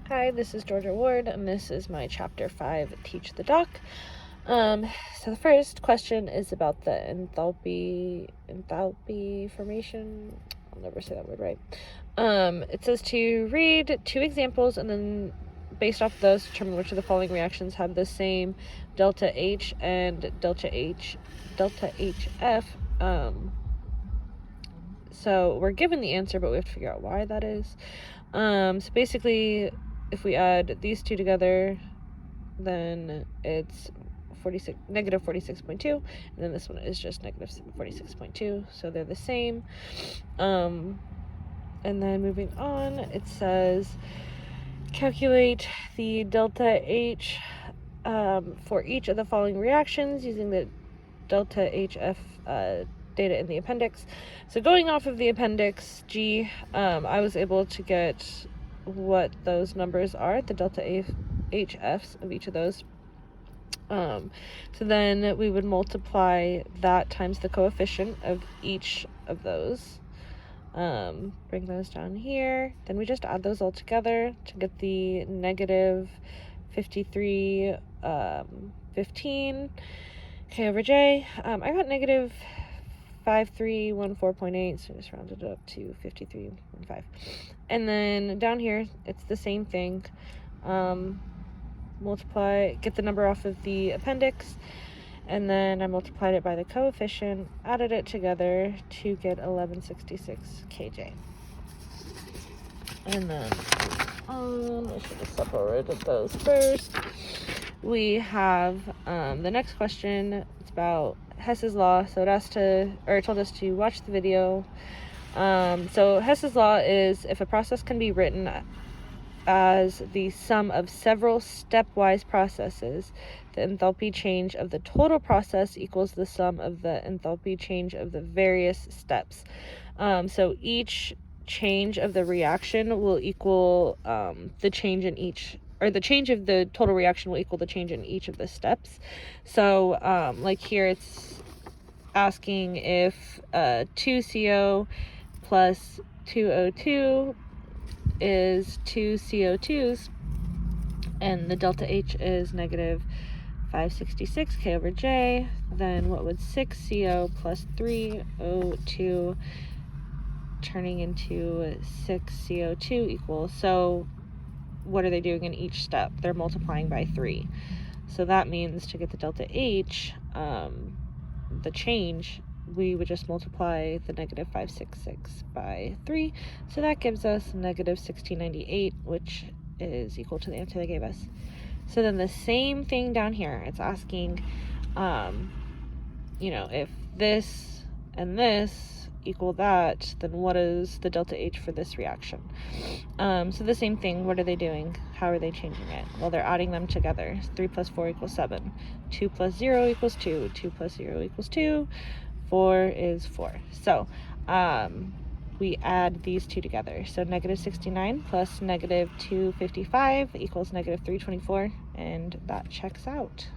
Hi, this is Georgia Ward, and this is my Chapter 5, Teach the Doc. So the first question is about the enthalpy formation. I'll never say that word right. It says to read 2 examples, and then based off of those, determine which of the following reactions have the same delta H and delta HF. So we're given the answer, but we have to figure out why that is. So basically, if we add these two together, then it's negative 46.2, and then this one is just negative 46.2, so they're the same. And then moving on, it says calculate the delta H for each of the following reactions using the delta HF data in the appendix. So going off of the appendix G, I was able to get what those numbers are, the delta HFs of each of those. So then we would multiply that times the coefficient of each of those. Bring those down here. Then we just add those all together to get the negative 53.15 K over J. I got negative 5314.8, so I just rounded it up to 53.15. And then down here, it's the same thing. Get the number off of the appendix, and then I multiplied it by the coefficient, added it together to get 1166 kJ. And then I should have separated those first. We have the next question. It's about Hess's law. So it told us to watch the video. So Hess's law is if a process can be written as the sum of several stepwise processes, the enthalpy change of the total process equals the sum of the enthalpy change of the various steps. So each change of the reaction will equal the change in each, or the change of the total reaction will equal the change in each of the steps. So like here it's asking if 2CO plus 2O2 is 2 CO2s, and the delta H is negative 566 K over J, then what would 6 CO plus 3 O2 turning into 6 CO2 equal? So what are they doing in each step? They're multiplying by 3. So that means to get the delta H, the change, we would just multiply the negative 566 by 3. So that gives us negative 1698, which is equal to the answer they gave us. So then the same thing down here, it's asking, if this and this equal that, then what is the delta H for this reaction? So the same thing, what are they doing? How are they changing it? Well, they're adding them together. 3 plus 4 equals 7. 2 plus 0 equals 2. 2 plus 0 equals 2. 4 is 4. So we add these two together. So negative 69 plus negative 255 equals negative 324, and that checks out.